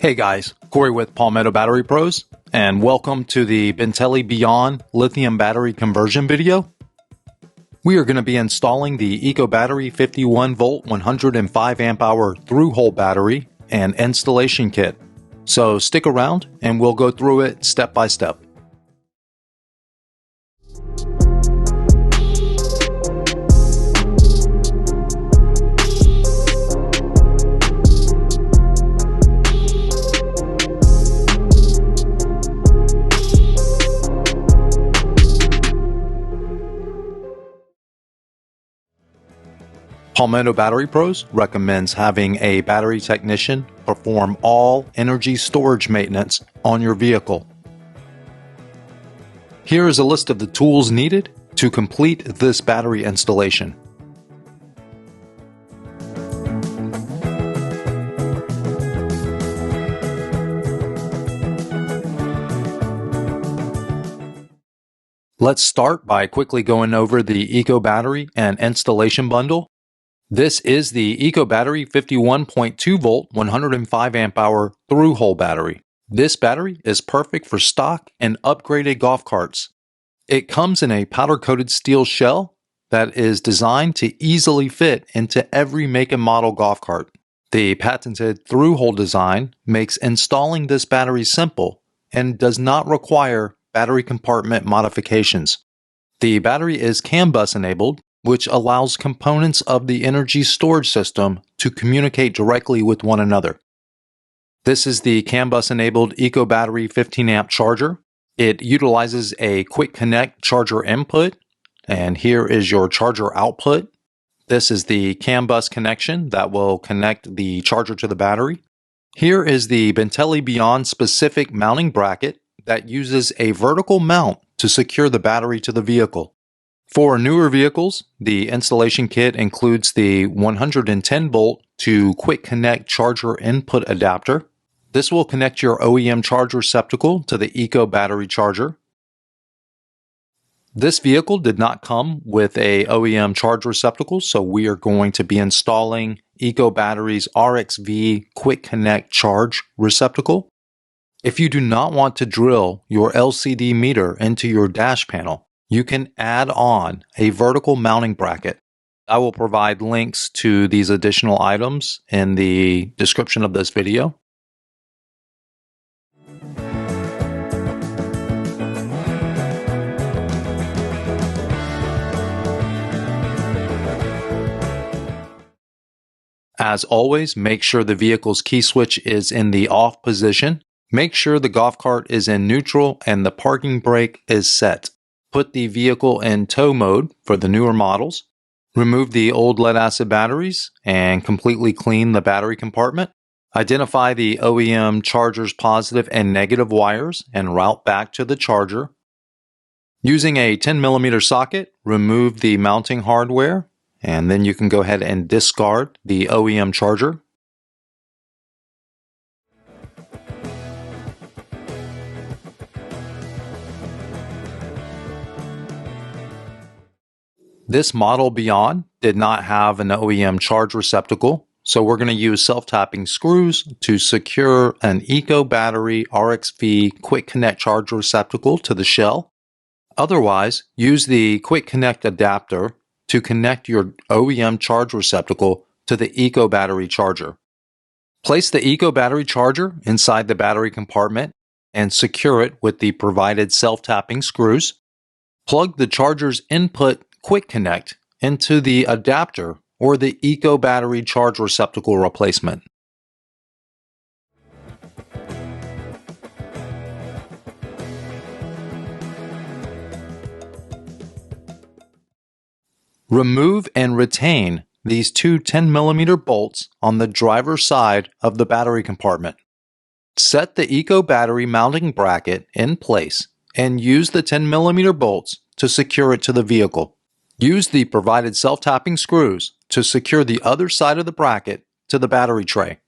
Hey guys, Cory with Palmetto Battery Pros, and welcome to the Bintelli Beyond lithium battery conversion video. We are going to be installing the Eco Battery 51 volt 105 amp hour through hole battery and installation kit. So stick around and we'll go through it step by step. Palmetto Battery Pros recommends having a battery technician perform all energy storage maintenance on your vehicle. Here is a list of the tools needed to complete this battery installation. Let's start by quickly going over the Eco Battery and installation bundle. This is the Eco Battery 51.2 volt 105 amp hour through hole battery. This battery is perfect for stock and upgraded golf carts. It comes in a powder coated steel shell that is designed to easily fit into every make and model golf cart. The patented through hole design makes installing this battery simple and does not require battery compartment modifications. The battery is CAN bus enabled, which allows components of the energy storage system to communicate directly with one another. This is the CAN bus enabled Eco Battery 15 amp charger. It utilizes a quick connect charger input, and here is your charger output. This is the CAN bus connection that will connect the charger to the battery. Here is the Bintelli Beyond specific mounting bracket that uses a vertical mount to secure the battery to the vehicle. For newer vehicles, the installation kit includes the 110 volt to quick connect charger input adapter. This will connect your OEM charge receptacle to the Eco battery charger. This vehicle did not come with a OEM charge receptacle, so we are going to be installing Eco Battery's RXV quick connect charge receptacle. If you do not want to drill your LCD meter into your dash panel, you can add on a vertical mounting bracket. I will provide links to these additional items in the description of this video. As always, make sure the vehicle's key switch is in the off position. Make sure the golf cart is in neutral and the parking brake is set. Put the vehicle in tow mode for the newer models. Remove the old lead acid batteries and completely clean the battery compartment. Identify the OEM charger's positive and negative wires and route back to the charger. Using a 10mm socket, remove the mounting hardware, and then you can go ahead and discard the OEM charger. This model Beyond did not have an OEM charge receptacle, so we're going to use self-tapping screws to secure an Eco Battery RXV Quick Connect charge receptacle to the shell. Otherwise, use the Quick Connect adapter to connect your OEM charge receptacle to the Eco Battery charger. Place the Eco Battery charger inside the battery compartment and secure it with the provided self-tapping screws. Plug the charger's input Quick Connect into the adapter or the Eco Battery charge receptacle replacement. Remove and retain these two 10mm bolts on the driver's side of the battery compartment. Set the Eco Battery mounting bracket in place and use the 10mm bolts to secure it to the vehicle. Use the provided self-tapping screws to secure the other side of the bracket to the battery tray.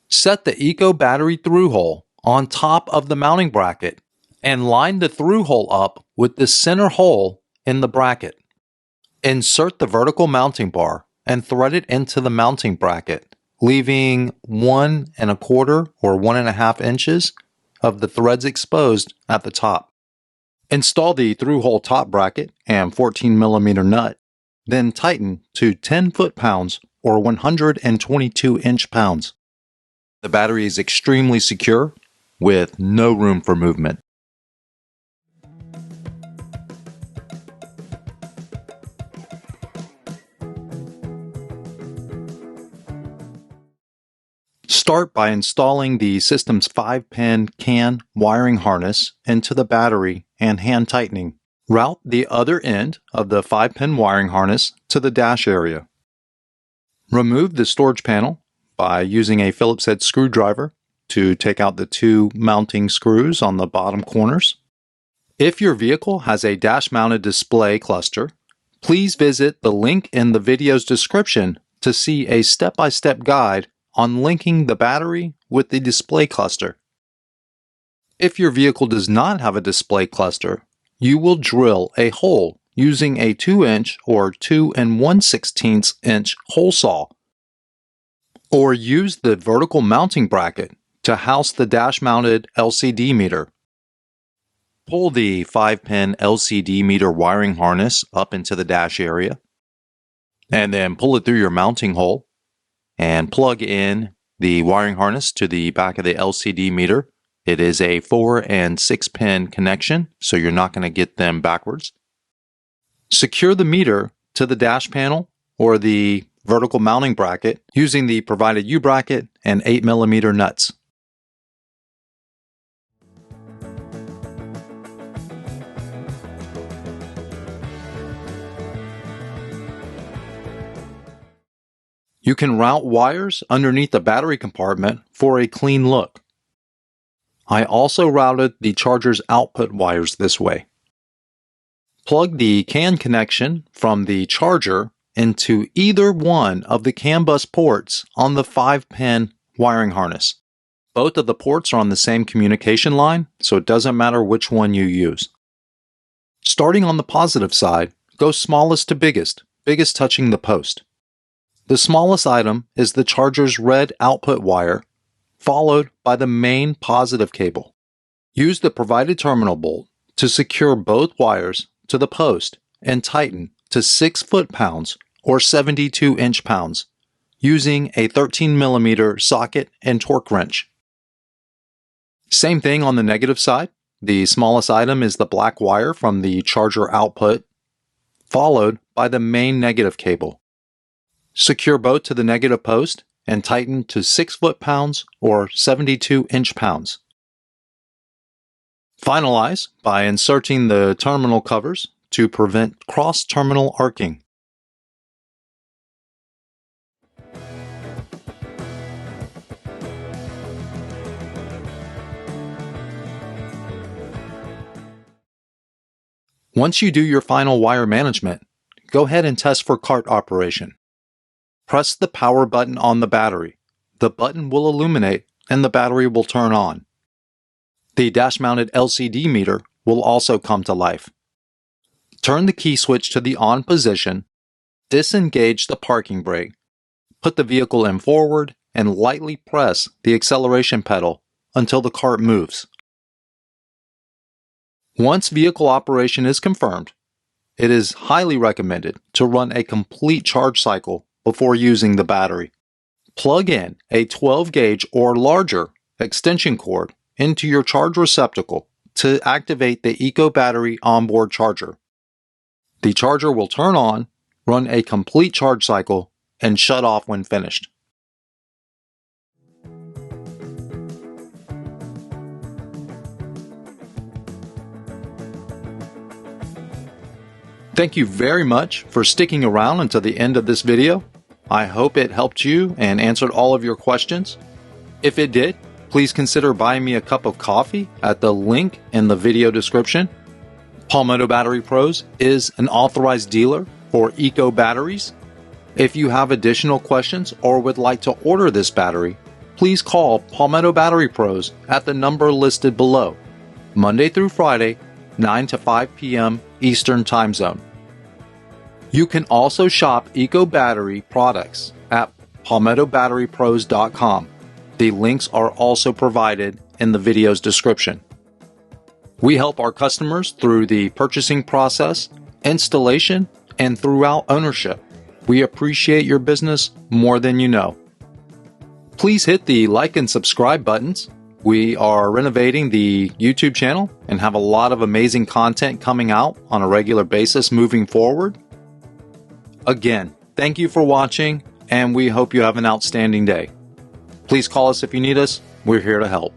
Set the Eco Battery through hole on top of the mounting bracket and line the through hole up with the center hole in the bracket. Insert the vertical mounting bar and thread it into the mounting bracket leaving 1¼ or 1½ inches of the threads exposed at the top. Install the through-hole top bracket and 14mm nut, then tighten to 10 foot-pounds or 122 inch-pounds. The battery is extremely secure with no room for movement. Start by installing the system's 5-pin CAN wiring harness into the battery and hand tightening. Route the other end of the 5-pin wiring harness to the dash area. Remove the storage panel by using a Phillips head screwdriver to take out the 2 mounting screws on the bottom corners. If your vehicle has a dash-mounted display cluster, please visit the link in the video's description to see a step-by-step guide on linking the battery with the display cluster. If your vehicle does not have a display cluster, you will drill a hole using a 2-inch or 2 1/16 inch hole saw, or use the vertical mounting bracket to house the dash-mounted LCD meter. Pull the 5-pin LCD meter wiring harness up into the dash area, and then pull it through your mounting hole and plug in the wiring harness to the back of the LCD meter. It is a 4 and 6-pin connection, so you're not going to get them backwards. Secure the meter to the dash panel or the vertical mounting bracket using the provided U-bracket and 8mm nuts. You can route wires underneath the battery compartment for a clean look. I also routed the charger's output wires this way. Plug the CAN connection from the charger into either one of the CAN bus ports on the 5-pin wiring harness. Both of the ports are on the same communication line, so it doesn't matter which one you use. Starting on the positive side, go smallest to biggest, biggest touching the post. The smallest item is the charger's red output wire, followed by the main positive cable. Use the provided terminal bolt to secure both wires to the post and tighten to 6 foot-pounds or 72 inch-pounds using a 13mm socket and torque wrench. Same thing on the negative side. The smallest item is the black wire from the charger output, followed by the main negative cable. Secure both to the negative post and tighten to 6 foot-pounds or 72 inch-pounds. Finalize by inserting the terminal covers to prevent cross-terminal arcing. Once you do your final wire management, go ahead and test for cart operation. Press the power button on the battery. The button will illuminate and the battery will turn on. The dash-mounted LCD meter will also come to life. Turn the key switch to the on position, disengage the parking brake, put the vehicle in forward, and lightly press the acceleration pedal until the cart moves. Once vehicle operation is confirmed, it is highly recommended to run a complete charge cycle before using the battery. Plug in a 12-gauge or larger extension cord into your charge receptacle to activate the Eco Battery onboard charger. The charger will turn on, run a complete charge cycle, and shut off when finished. Thank you very much for sticking around until the end of this video. I hope it helped you and answered all of your questions. If it did, please consider buying me a cup of coffee at the link in the video description. Palmetto Battery Pros is an authorized dealer for eco batteries. If you have additional questions or would like to order this battery, please call Palmetto Battery Pros at the number listed below, Monday through Friday, 9 to 5 p.m. Eastern Time Zone. You can also shop eco battery products at palmettobatterypros.com. The links are also provided in the video's description. We help our customers through the purchasing process, installation, and throughout ownership. We appreciate your business more than you know. Please hit the like and subscribe buttons. We are renovating the YouTube channel and have a lot of amazing content coming out on a regular basis moving forward. Again, thank you for watching, and we hope you have an outstanding day. Please call us if you need us. We're here to help.